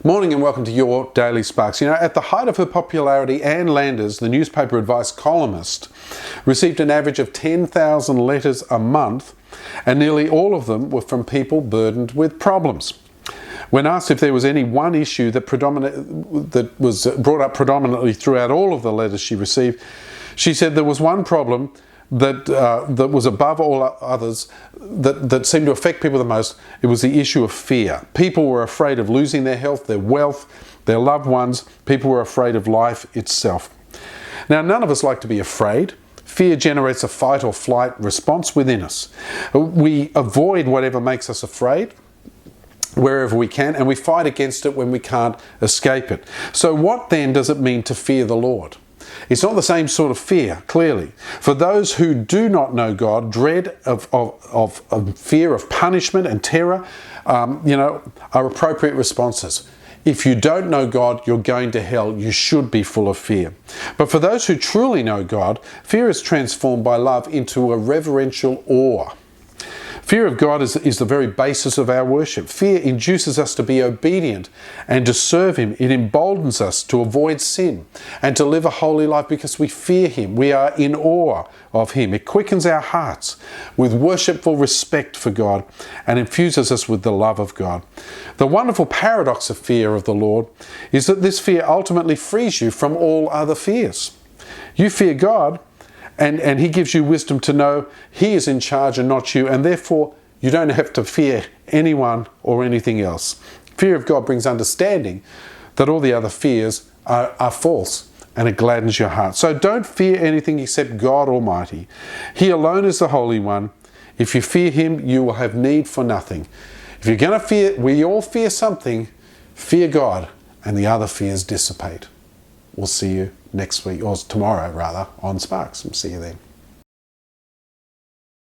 Morning and welcome to your Daily Sparks. At the height of her popularity, Ann Landers, the newspaper advice columnist, received an average of 10,000 letters a month, and nearly all of them were from people burdened with problems. When asked if there was any one issue that was brought up predominantly throughout all of the letters she received, she said there was one problem that was above all others, that seemed to affect people the most. It was the issue of fear. People were afraid of losing their health, their wealth, their loved ones. People were afraid of life itself. Now, none of us like to be afraid. Fear generates a fight or flight response within us. We avoid whatever makes us afraid wherever we can, and we fight against it when we can't escape it. So what then does it mean to fear the Lord? It's not the same sort of fear, clearly. For those who do not know God, dread of fear of punishment and terror, are appropriate responses. If you don't know God, you're going to hell. You should be full of fear. But for those who truly know God, fear is transformed by love into a reverential awe. Fear of God is the very basis of our worship. Fear induces us to be obedient and to serve Him. It emboldens us to avoid sin and to live a holy life because we fear Him. We are in awe of Him. It quickens our hearts with worshipful respect for God and infuses us with the love of God. The wonderful paradox of fear of the Lord is that this fear ultimately frees you from all other fears. You fear God, and He gives you wisdom to know He is in charge and not you, and therefore you don't have to fear anyone or anything else. Fear of God brings understanding that all the other fears are false, and it gladdens your heart. So don't fear anything except God Almighty. He alone is the Holy One. If you fear Him, you will have need for nothing. If you're going to fear, we all fear something, fear God, and the other fears dissipate. We'll see you next week, or tomorrow rather, on Sparks. See you then.